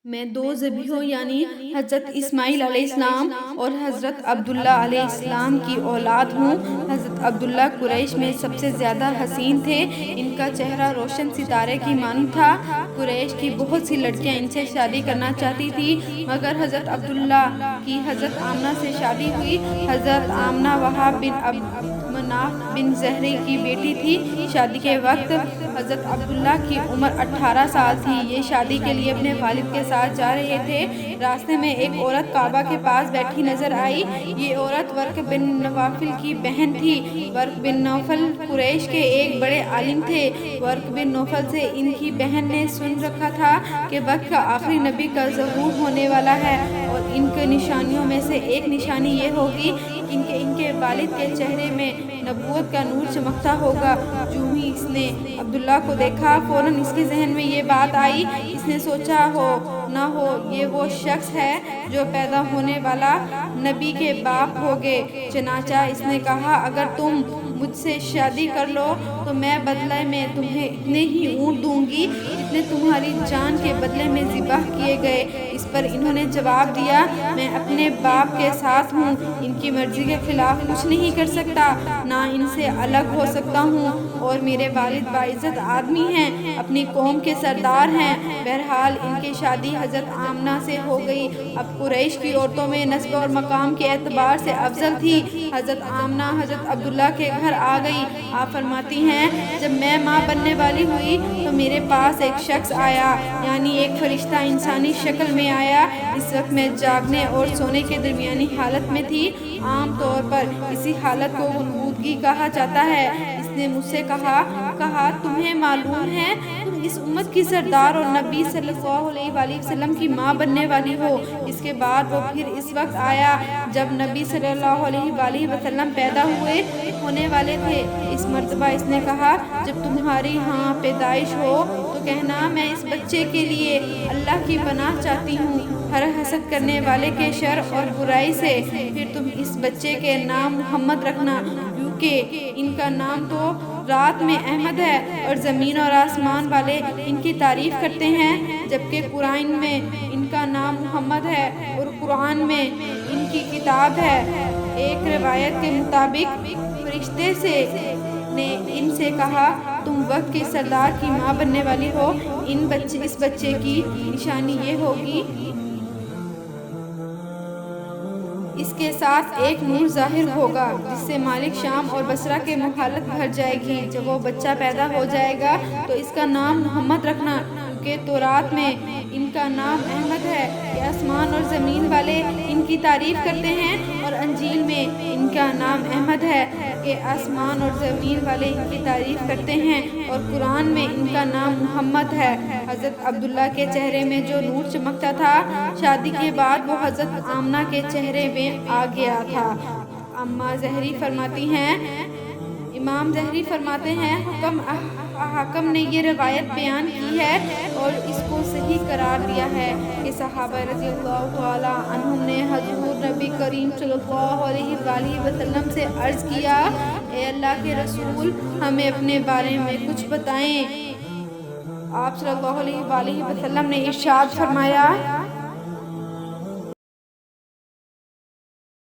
میں دو ذبیحوں یعنی حضرت اسماعیل علیہ السلام اور حضرت عبداللہ علیہ السلام کی اولاد ہوں۔ حضرت عبداللہ قریش میں سب سے زیادہ حسین تھے۔ ان کا چہرہ روشن ستارے کی مانند تھا۔ قریش کی بہت سی لڑکیاں ان سے شادی کرنا چاہتی تھی، مگر حضرت عبداللہ کی حضرت آمنہ سے شادی ہوئی۔ حضرت آمنہ وہاب بن عبد مناف بن زہرہ کی بیٹی تھی۔ شادی کے وقت حضرت عبداللہ کی عمر 18 سال تھی۔ یہ شادی کے لیے اپنے والد کے ساتھ جا رہے تھے۔ راستے میں ایک عورت کعبہ کے پاس بیٹھی نظر آئی۔ یہ عورت ورق بن نوفل کی بہن تھی۔ ورق بن نوفل قریش کے ایک بڑے عالم تھے۔ ورق بن نوفل سے ان کی بہن نے سن رکھا تھا کہ وقت کا آخری نبی کا ظہور ہونے والا ہے، اور ان کے نشانیوں میں سے ایک نشانی یہ ہوگی کہ ان کے والد کے چہرے میں نبوت کا نور چمکتا ہوگا۔ جو ہی اس نے عبداللہ کو دیکھا، فوراً اس کے ذہن میں یہ بات آئی۔ اس نے سوچا ہو نہ ہو یہ وہ شخص ہے جو پیدا ہونے والا نبی کے باپ ہوگے۔ چنانچہ اس نے کہا، اگر تم مجھ سے شادی کر لو تو میں بدلے میں تمہیں اتنے ہی اونٹ دوں گی جتنے تمہاری جان کے بدلے میں ذبح کیے گئے۔ اس پر انہوں نے جواب دیا، میں اپنے باپ کے ساتھ ہوں، ان کی مرضی کے خلاف کچھ نہیں کر سکتا، نہ ان سے الگ ہو سکتا ہوں، اور میرے والد باعزت آدمی ہیں، اپنی قوم کے سردار ہیں۔ بہرحال ان کی شادی حضرت آمنہ سے ہو گئی۔ اب قریش کی عورتوں میں نسب اور مقام کے اعتبار سے افضل تھی۔ حضرت آمنہ حضرت عبداللہ کے گھر آ گئی۔ آپ فرماتی ہیں، جب میں ماں بننے والی ہوئی تو میرے پاس ایک شخص آیا، یعنی ایک فرشتہ انسانی شکل میں آیا۔ اس وقت میں جاگنے اور سونے کے درمیانی حالت میں تھی۔ عام طور پر اسی حالت کو غنودگی کہا جاتا ہے۔ اس نے مجھ سے کہا، تمہیں معلوم ہے تم اس امت کی سردار اور نبی صلی اللہ علیہ وآلہ وسلم کی ماں بننے والی ہو۔ اس کے بعد وہ پھر اس وقت آیا جب نبی صلی اللہ علیہ وآلہ وسلم پیدا ہونے والے تھے۔ اس مرتبہ اس نے کہا، جب تمہاری ہاں پیدائش ہو تو کہنا، میں اس بچے کے لیے اللہ کی پناہ چاہتی ہوں ہر حسد کرنے والے کے شر اور برائی سے۔ پھر تم اس بچے کے نام محمد رکھنا، کیونکہ ان کا نام تو رات میں احمد ہے اور زمین اور آسمان والے ان کی تعریف کرتے ہیں، جبکہ قرآن میں ان کا نام محمد ہے اور قرآن میں ان کی کتاب ہے۔ ایک روایت کے مطابق فرشتے نے ان سے کہا، تم وقت کے سردار کی ماں بننے والی ہو، اس بچے کی نشانی یہ ہوگی، اس کے ساتھ ایک نور ظاہر ہوگا جس سے مالک شام اور بصرہ کے محلت بھر جائے گی۔ جب وہ بچہ پیدا ہو جائے گا تو اس کا نام محمد رکھنا، کیونکہ تورات میں ان کا نام احمد ہے کہ آسمان اور زمین والے ان کی تعریف کرتے ہیں، اور انجیل میں ان کا نام احمد ہے کہ آسمان اور زمین والے ان کی تعریف کرتے ہیں، اور قرآن میں ان کا نام محمد ہے۔ حضرت عبداللہ کے چہرے میں جو نور چمکتا تھا، شادی کے بعد وہ حضرت آمنہ کے چہرے میں آ گیا تھا۔ امام زہری فرماتے ہیں، حاکم نے یہ روایت بیان کی ہے اور اس کو صحیح قرار دیا ہے کہ صحابہ رضی اللہ تعالی عنہم نے حضور نبی کریم صلی اللہ علیہ وآلہ وسلم سے عرض کیا، اے اللہ کے رسول، ہمیں اپنے بارے میں کچھ بتائیں۔ آپ صلی اللہ علیہ وآلہ وسلم نے ارشاد فرمایا،